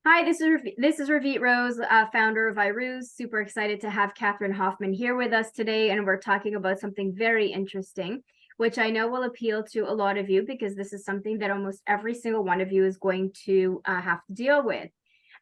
Hi, this is Ravit Rose, founder of iRuse. Super excited to have Kathryn Hoffman here with us today, and we're talking about something very interesting, which I know will appeal to a lot of you because this is something that almost every single one of you is going to have to deal with.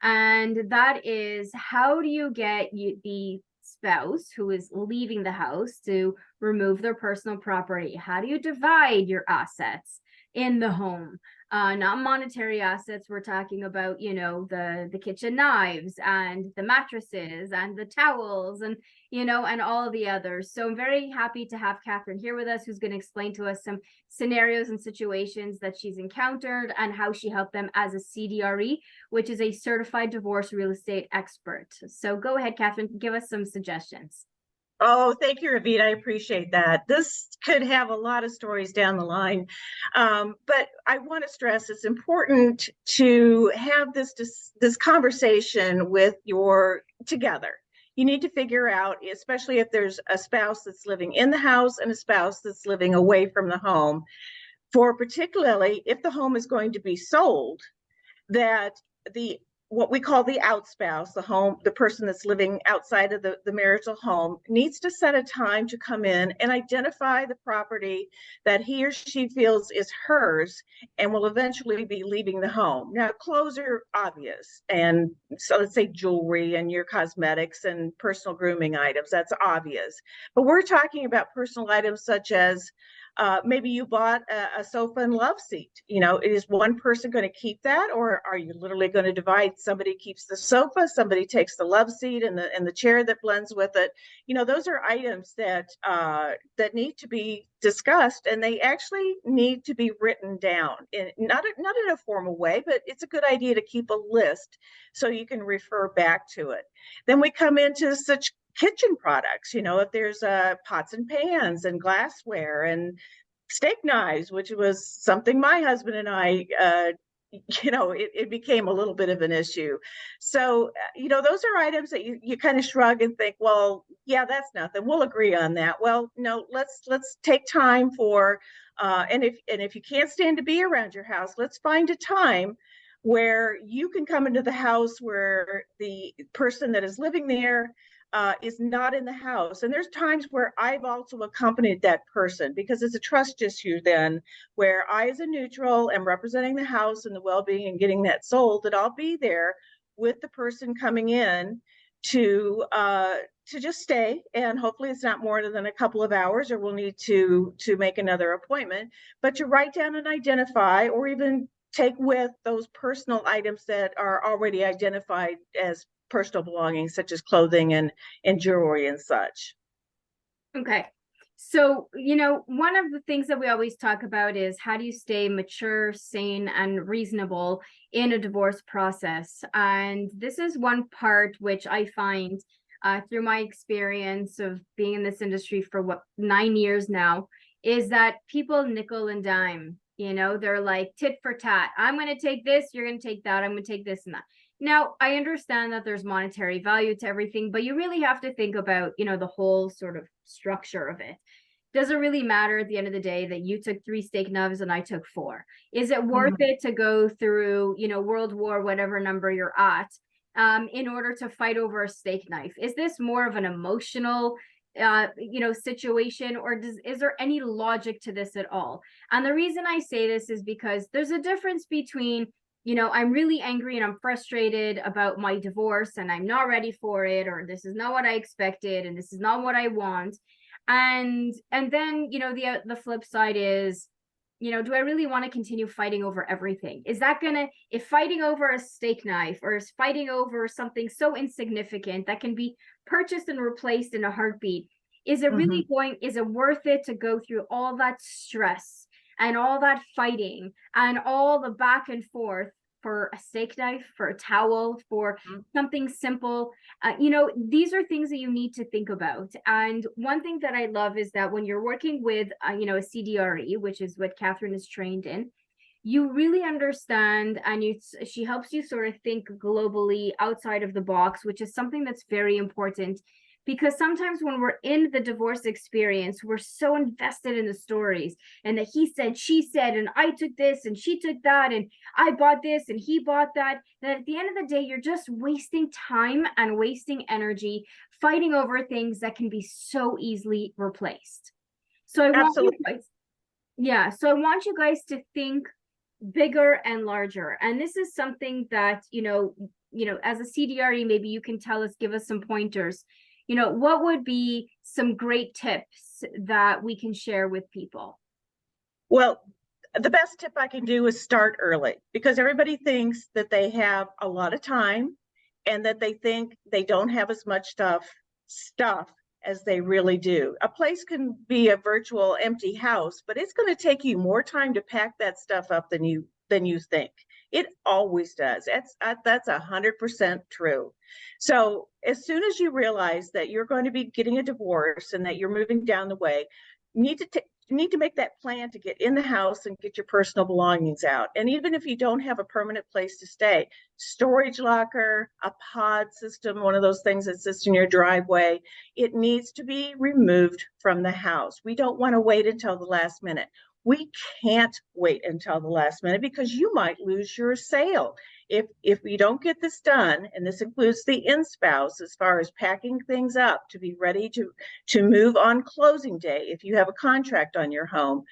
And that is, how do you get the spouse who is leaving the house to remove their personal property? How do you divide your assets in the home? Not monetary assets. We're talking about, the kitchen knives and the mattresses and the towels and, and all the others. So I'm very happy to have Kathryn here with us, who's going to explain to us some scenarios and situations that she's encountered and how she helped them as a CDRE, which is a certified divorce real estate expert. So go ahead, Kathryn, give us some suggestions. Oh, thank you, Ravit. I appreciate that. This could have a lot of stories down the line. But I want to stress it's important to have this conversation with your together. You need to figure out, especially if there's a spouse that's living in the house and a spouse that's living away from the home, for particularly if the home is going to be sold, that the what we call the outspouse, the person that's living outside of the marital home, needs to set a time to come in and identify the property that he or she feels is hers and will eventually be leaving the home. Now, clothes are obvious. And so let's say jewelry and your cosmetics and personal grooming items, that's obvious. But we're talking about personal items such as maybe you bought a sofa and love seat. Is one person going to keep that, or are you literally going to divide? Somebody keeps the sofa, somebody takes the love seat and the chair that blends with it. Those are items that need to be discussed, and they actually need to be written down not in a formal way, but it's a good idea to keep a list so you can refer back to it. Then we come into such kitchen products, if there's pots and pans and glassware and steak knives, which was something my husband and I, it became a little bit of an issue. So, those are items that you kind of shrug and think, well, yeah, that's nothing. We'll agree on that. Well, no, let's take time for, and if you can't stand to be around your house, let's find a time where you can come into the house where the person that is living there is not in the house. And there's times where I've also accompanied that person because it's a trust issue then, where I, as a neutral, am representing the house and the well-being and getting that sold, that I'll be there with the person coming in to just stay. And hopefully it's not more than a couple of hours, or we'll need to make another appointment. But to write down and identify, or even take with those personal items that are already identified as personal belongings, such as clothing and jewelry and such. Okay. So, one of the things that we always talk about is how do you stay mature, sane, and reasonable in a divorce process? And this is one part which I find through my experience of being in this industry for 9 years now, is that people nickel and dime. They're like tit for tat. I'm going to take this, you're going to take that, I'm going to take this and that. Now, I understand that there's monetary value to everything, but you really have to think about, the whole sort of structure of it. Does it really matter at the end of the day that you took 3 steak knives and I took 4? Is it worth it to go through, World War, whatever number you're at, in order to fight over a steak knife? Is this more of an emotional situation, or is there any logic to this at all? And the reason I say this is because there's a difference between, I'm really angry and I'm frustrated about my divorce and I'm not ready for it, or this is not what I expected and this is not what I want. And then, the flip side is, do I really want to continue fighting over everything? Is that if fighting over a steak knife, or is fighting over something so insignificant that can be purchased and replaced in a heartbeat, is it really is it worth it to go through all that stress and all that fighting and all the back and forth for a steak knife, for a towel, for something simple? These are things that you need to think about. And one thing that I love is that when you're working with, a CDRE, which is what Kathryn is trained in, you really understand, and she helps you sort of think globally outside of the box, which is something that's very important, Because sometimes when we're in the divorce experience, we're so invested in the stories and that he said, she said, and I took this and she took that, and I bought this and he bought that, that at the end of the day, you're just wasting time and wasting energy fighting over things that can be so easily replaced. So I want you Absolutely. guys, yeah, so I want you guys to think bigger and larger. And this is something that, as a CDRE, maybe you can tell us, give us some pointers. What would be some great tips that we can share with people? Well, the best tip I can do is start early, because everybody thinks that they have a lot of time and that they think they don't have as much stuff as they really do. A place can be a virtual empty house, but it's going to take you more time to pack that stuff up than you think. It always does. That's 100% true. So as soon as you realize that you're going to be getting a divorce and that you're moving down the way, you need to make that plan to get in the house and get your personal belongings out. And even if you don't have a permanent place to stay, storage locker, a pod system, one of those things that sits in your driveway, it needs to be removed from the house. We don't want to wait until the last minute. We can't wait until the last minute, because you might lose your sale. If we don't get this done, and this includes the in-spouse as far as packing things up to be ready to move on closing day, if you have a contract on your home,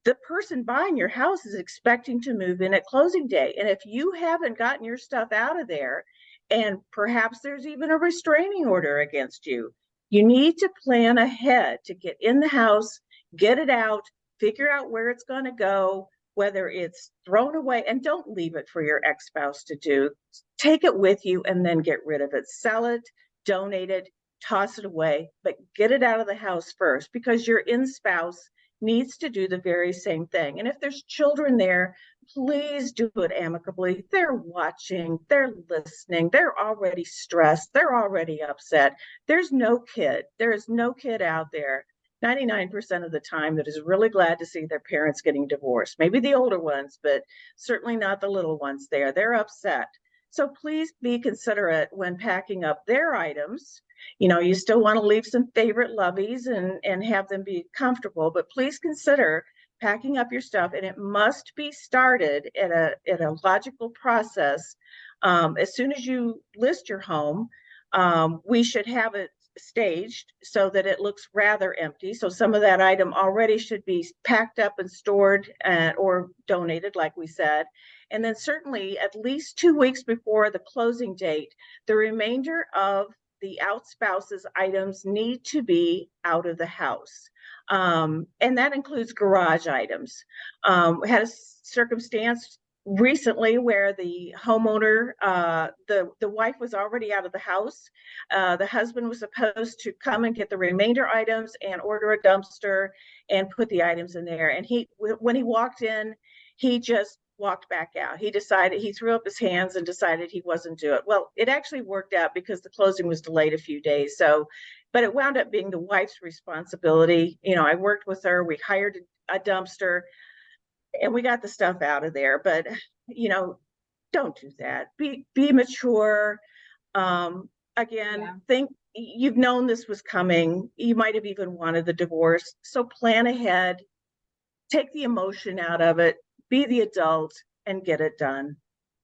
the person buying your house is expecting to move in at closing day. And if you haven't gotten your stuff out of there, and perhaps there's even a restraining order against you, you need to plan ahead to get in the house, get it out, figure out where it's going to go, whether it's thrown away, and don't leave it for your ex-spouse to do. Take it with you and then get rid of it. Sell it, donate it, toss it away, but get it out of the house first, because your in-spouse needs to do the very same thing. And if there's children there, please do it amicably. They're watching, they're listening, they're already stressed, they're already upset. There is no kid out there 99% of the time that is really glad to see their parents getting divorced. Maybe the older ones, but certainly not the little ones there. They're upset. So please be considerate when packing up their items. You still want to leave some favorite loveys and have them be comfortable, but please consider packing up your stuff, and it must be started at a logical process. As soon as you list your home, we should have it staged so that it looks rather empty. So some of that item already should be packed up and stored or donated, like we said. And then certainly at least 2 weeks before the closing date, the remainder of the out-spouse's items need to be out of the house. And that includes garage items. We had a circumstance recently where the homeowner, the wife was already out of the house. The husband was supposed to come and get the remainder items and order a dumpster and put the items in there. And when he walked in, he just walked back out. He threw up his hands and decided he wasn't doing it. Well, it actually worked out because the closing was delayed a few days. But it wound up being the wife's responsibility. I worked with her, we hired a dumpster, and we got the stuff out of there. But don't do that. Be mature. Think you've known this was coming. You might have even wanted the divorce. So plan ahead, take the emotion out of it, be the adult, and get it done.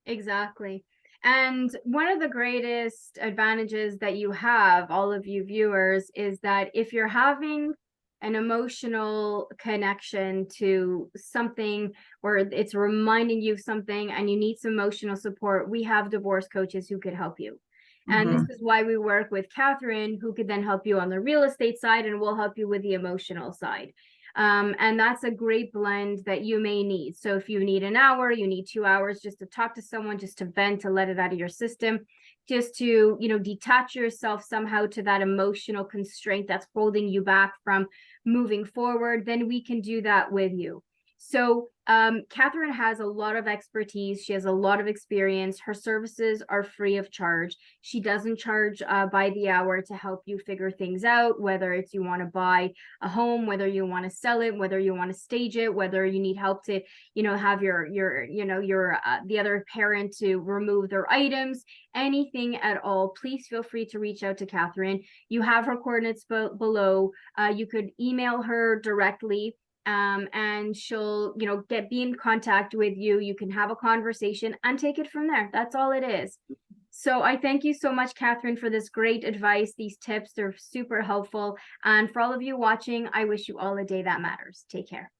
Exactly. And one of the greatest advantages that you have, all of you viewers, is that if you're having an emotional connection to something, or it's reminding you of something and you need some emotional support, we have divorce coaches who could help you. And this is why we work with Kathryn, who could then help you on the real estate side, and we'll help you with the emotional side. And that's a great blend that you may need. So if you need an hour, you need 2 hours just to talk to someone, just to vent, to let it out of your system, just to, detach yourself somehow to that emotional constraint that's holding you back from moving forward, then we can do that with you. So Kathryn has a lot of expertise. She has a lot of experience. Her services are free of charge. She doesn't charge by the hour to help you figure things out, whether it's you want to buy a home, whether you want to sell it, whether you want to stage it, whether you need help to, have your the other parent to remove their items, anything at all. Please feel free to reach out to Kathryn. You have her coordinates below. You could email her directly, and she'll be in contact with you. You can have a conversation and take it from there. That's all it is. So I thank you so much, Kathryn, for this great advice. These tips, they're super helpful. And for all of you watching, I wish you all a day that matters. Take care.